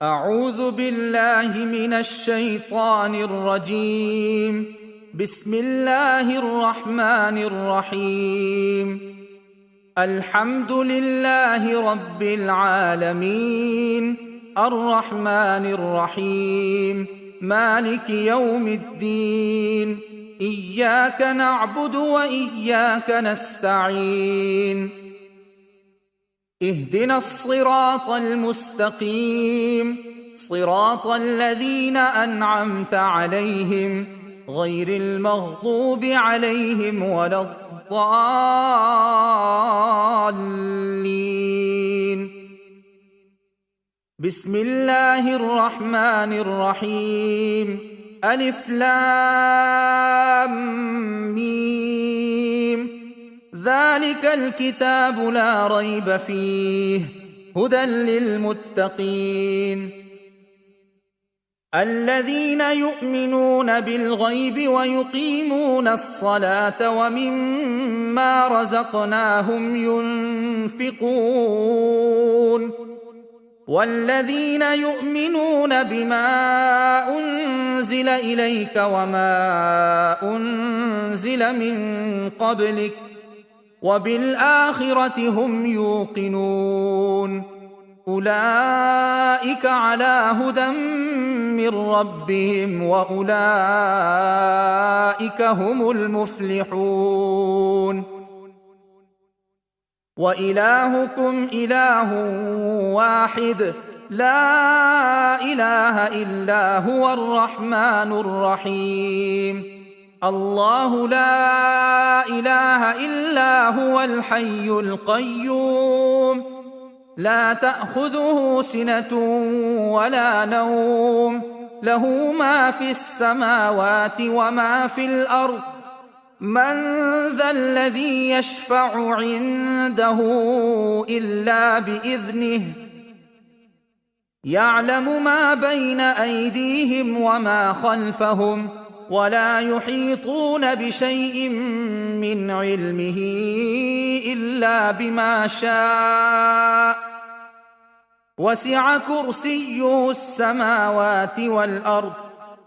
أعوذ بالله من الشيطان الرجيم. بسم الله الرحمن الرحيم. الحمد لله رب العالمين، الرحمن الرحيم، مالك يوم الدين. إياك نعبد وإياك نستعين. اهدنا الصراط المستقيم، صراط الذين أنعمت عليهم غير المغضوب عليهم ولا الضالين. بسم الله الرحمن الرحيم. ألف لام ميم. ذلك الكتاب لا ريب فيه هدى للمتقين الذين يؤمنون بالغيب ويقيمون الصلاة ومما رزقناهم ينفقون والذين يؤمنون بما أنزل إليك وما أنزل من قبلك وبالآخرة هم يوقنون. أولئك على هدى من ربهم وأولئك هم المفلحون. وإلهكم إله واحد لا إله إلا هو الرحمن الرحيم. الله لا إله إلا هو الحي القيوم، لا تأخذه سنة ولا نوم، له ما في السماوات وما في الأرض. من ذا الذي يشفع عنده إلا بإذنه، يعلم ما بين أيديهم وما خلفهم ولا يحيطون بشيء من علمه إلا بما شاء. وسع كرسيه السماوات والأرض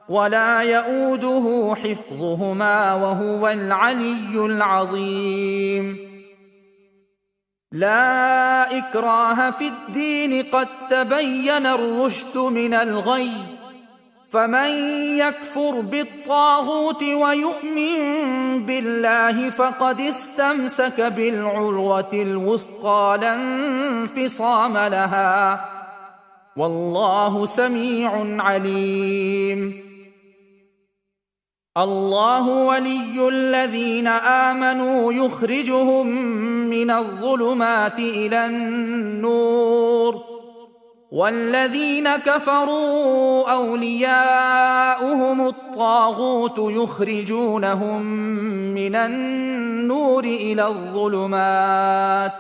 ولا يؤوده حفظهما وهو العلي العظيم. لا إكراه في الدين، قد تبين الرشد من الغي، فمن يكفر بالطاغوت ويؤمن بالله فقد استمسك بالعروة الوثقى لا انفصام لها، والله سميع عليم. الله ولي الذين آمنوا يخرجهم من الظلمات إلى النور، والذين كفروا أولياؤهم الطاغوت يخرجونهم من النور إلى الظلمات.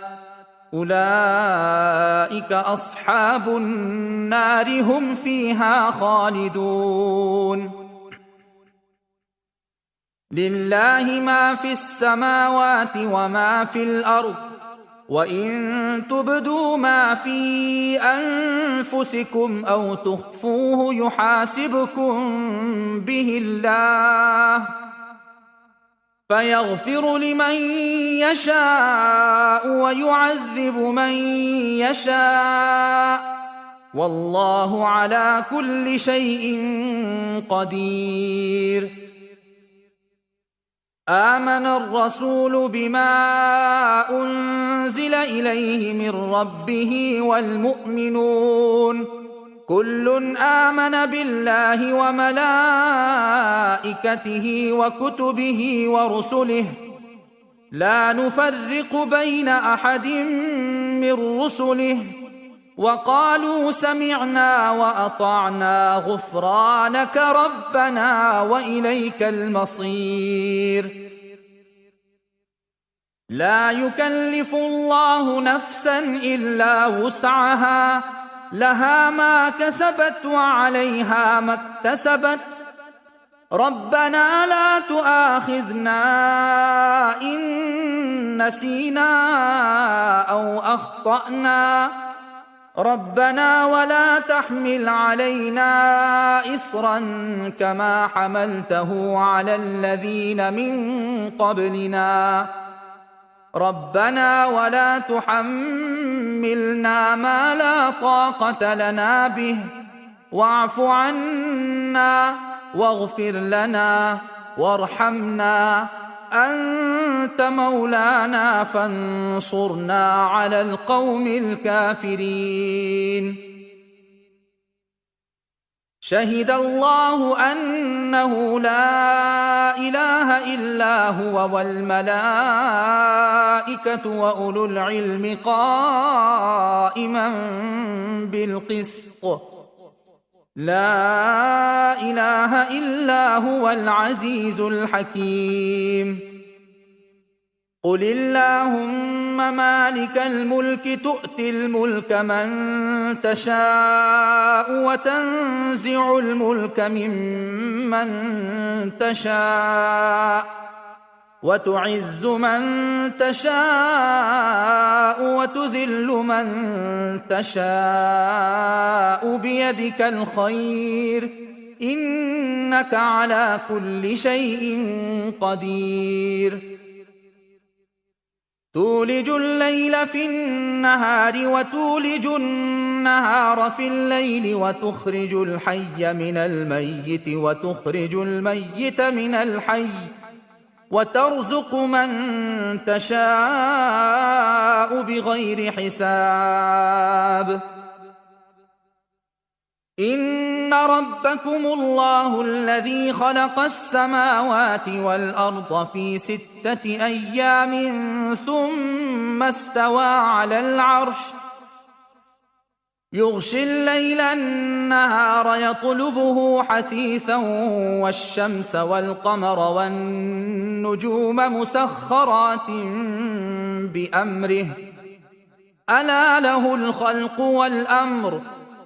أولئك أصحاب النار هم فيها خالدون. لله ما في السماوات وما في الأرض، وإن تبدوا ما في أنفسكم أو تخفوه يحاسبكم به الله، فيغفر لمن يشاء ويعذب من يشاء، والله على كل شيء قدير. آمن الرسول بما أنزل إليه من ربه والمؤمنون كل آمن بالله وملائكته وكتبه ورسله لا نفرق بين أحد من رسله، وقالوا سمعنا وأطعنا غفرانك ربنا وإليك المصير. لا يكلف الله نفسا إلا وسعها، لها ما كسبت وعليها ما اكتسبت. ربنا لا تؤاخذنا إن نسينا أو أخطأنا، ربنا ولا تحمل علينا إصرا كما حملته على الذين من قبلنا ربنا ولا تحملنا ما لا طاقة لنا به واعف عنا واغفر لنا وارحمنا أنت مولانا فانصرنا على القوم الكافرين. شهد الله أنه لا إله إلا هو والملائكة وأولو العلم قائما بالقسط لا إله إلا هو العزيز الحكيم. قل اللهم مالك الملك تؤتي الملك من تشاء وتنزع الملك ممن تشاء وتعز من تشاء وتذل من تشاء بيدك الخير إنك على كل شيء قدير. تولج الليل في النهار وتولج النهار في الليل وتخرج الحي من الميت وتخرج الميت من الحي وترزق من تشاء بغير حساب. إن ربكم الله الذي خلق السماوات والأرض في 6 أيام ثم استوى على العرش يغشي الليل النهار يطلبه حثيثا والشمس والقمر والنجوم مسخرات بأمره ألا له الخلق والأمر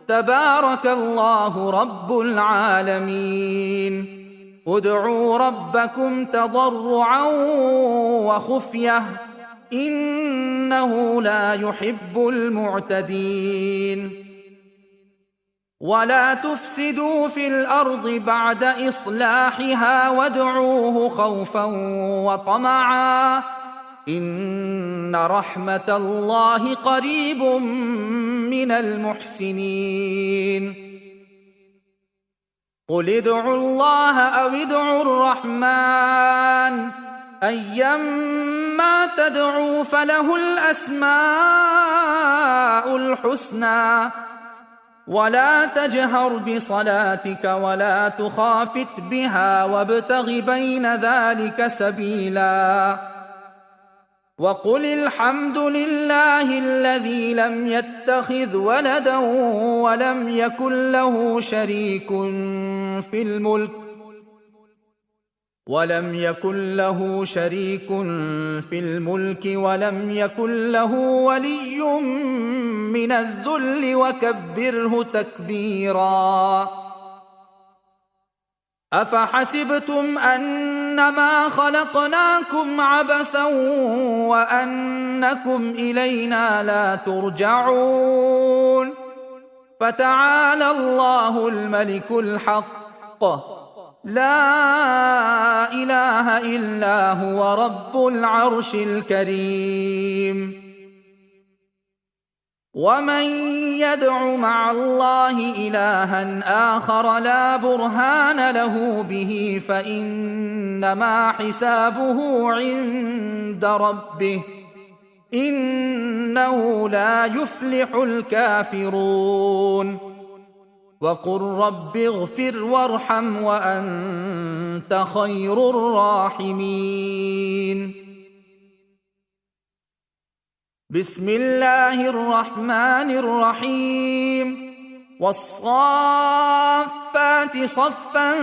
تبارك الله رب العالمين. ادعوا ربكم تضرعا وخفية إنه لا يحب المعتدين. ولا تفسدوا في الأرض بعد إصلاحها وادعوه خوفا وطمعا إن رحمة الله قريب من المحسنين. قل ادعوا الله أو ادعوا الرحمن أيما تدعوا فله الأسماء الحسنى ولا تجهر بصلاتك ولا تخافت بها وابتغ بين ذلك سبيلا. وقل الحمد لله الذي لم يتخذ ولدا ولم يكن له شريك في الملك ولم يكن له ولي من الذل وكبره تكبيرا. أفحسبتم أنما خلقناكم عبثا وأنكم إلينا لا ترجعون فتعالى الله الملك الحق لا إله إلا هو رب العرش الكريم. ومن يدع مع الله إلها آخر لا برهان له به فإنما حسابه عند ربه إنه لا يفلح الكافرون. وقل رب اغفر وارحم وأنت خير الراحمين. بسم الله الرحمن الرحيم. والصافات صفا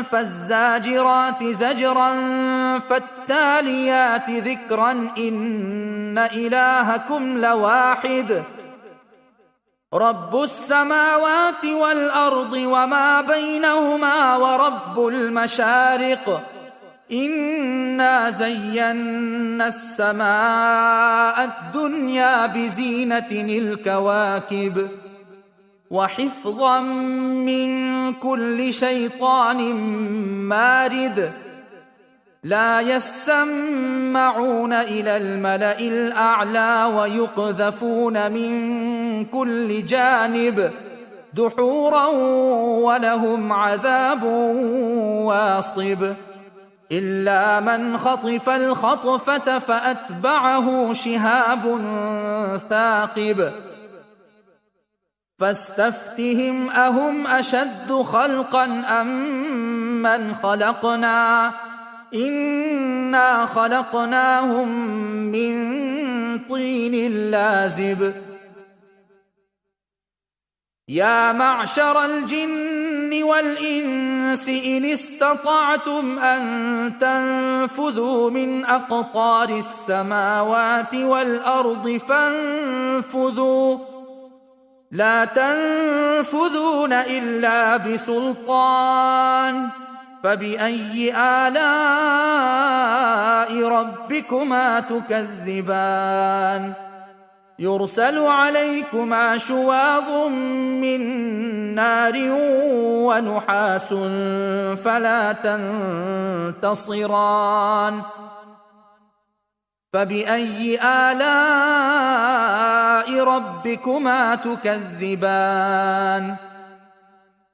فالزاجرات زجرا فالتاليات ذكرا إن إلهكم لواحد رب السماوات والأرض وما بينهما ورب المشارق إنا زينا السماء الدنيا الدنيا بزينة الكواكب وحفظا من كل شيطان مارد لا يسمعون إلى الملأ الأعلى ويقذفون من كل جانب دحورا ولهم عذاب واصب إلا من خطف الخطفة فأتبعه شهاب ثاقب فاستفتهم أهم أشد خلقا أم من خلقنا إنا خلقناهم من طين لازب يا معشر الجن والإنس إن استطعتم أن تنفذوا من أقطار السماوات والأرض فانفذوا لا تنفذون إلا بسلطان فبأي آلاء ربكما تكذبان يرسل عليكما شواظ من نار ونحاس فلا تنتصران فبأي آلاء ربكما تكذبان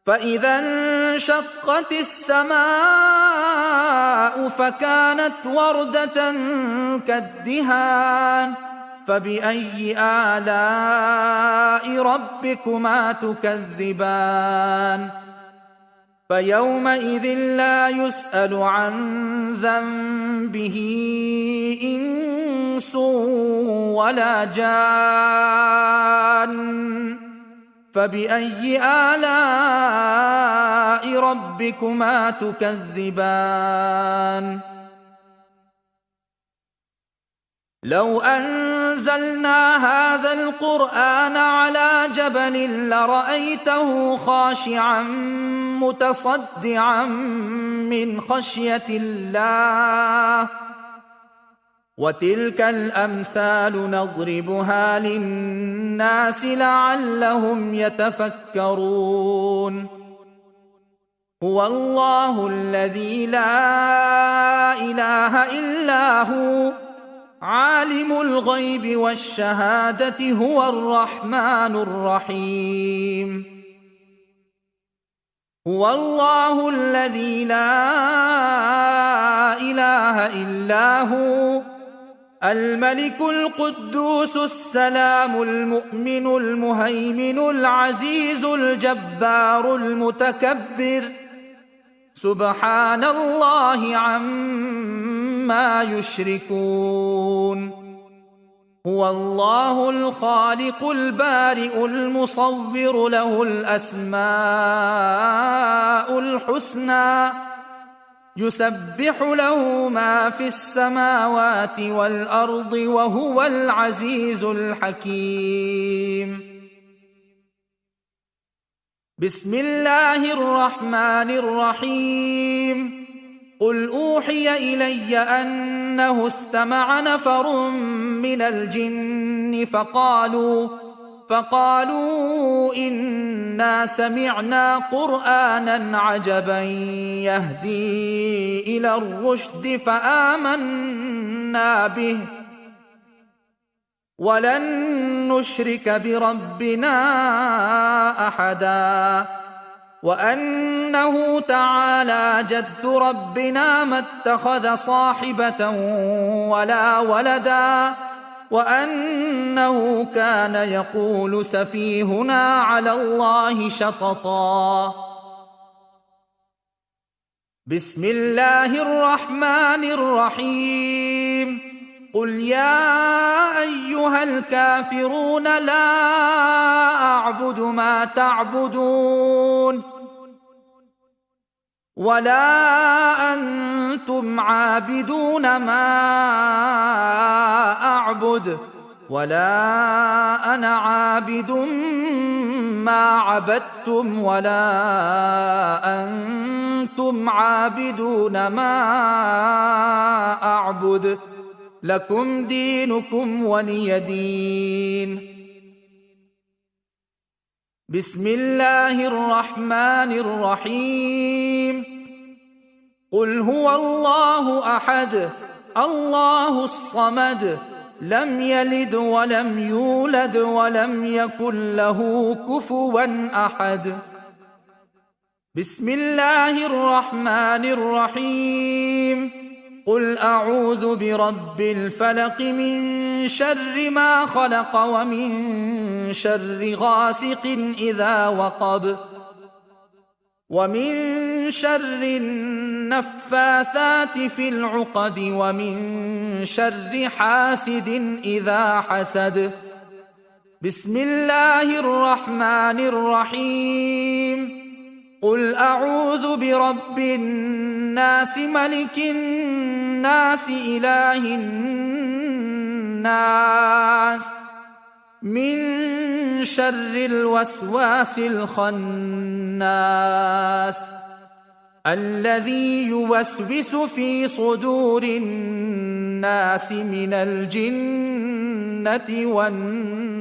فإذا انشقت السماء فكانت وردة كالدهان فبأي آلاء ربكما تكذبان فيومئذ لا يسأل عن ذنبه إنس ولا جان فبأي آلاء ربكما تكذبان لو أنزلنا هذا القرآن على جبل لرأيته خاشعا متصدعا من خشية الله وتلك الأمثال نضربها للناس لعلهم يتفكرون هو الله الذي لا إله إلا هو عالم الغيب والشهادة هو الرحمن الرحيم هو الله الذي لا إله إلا هو الملك القدوس السلام المؤمن المهيمن العزيز الجبار المتكبر سبحان الله عما يشركون هو الله الخالق البارئ المصور له الأسماء الحسنى يسبح له ما في السماوات والأرض وهو العزيز الحكيم بسم الله الرحمن الرحيم قل أوحي إلي أنه استمع نفر من الجن فقالوا إنا سمعنا قرآنا عجبا يهدي إلى الرشد فآمنا به ولن نشرك بربنا أحدا وأنه تعالى جد ربنا ما اتخذ صاحبة ولا ولدا وأنه كان يقول سفيهنا على الله شططا بسم الله الرحمن الرحيم قل يا أيها الكافرون لا أعبد ما تعبدون ولا أنتم عابدون ما أعبد ولا أنا عابد ما عبدتم ولا أنتم عابدون ما أعبد لكم دينكم ولي دين. بسم الله الرحمن الرحيم. قل هو الله أحد الله الصمد لم يلد ولم يولد ولم يكن له كفوا أحد. بسم الله الرحمن الرحيم. قل أعوذ برب الفلق من شر ما خلق ومن شر غاسق إذا وقب ومن شر النفاثات في العقد ومن شر حاسد إذا حسد. بسم الله الرحمن الرحيم. قل أعوذ برب الناس ملك الناس إله الناس من شر الوسواس الخناس الذي يوسوس في صدور الناس من الجنة والناس.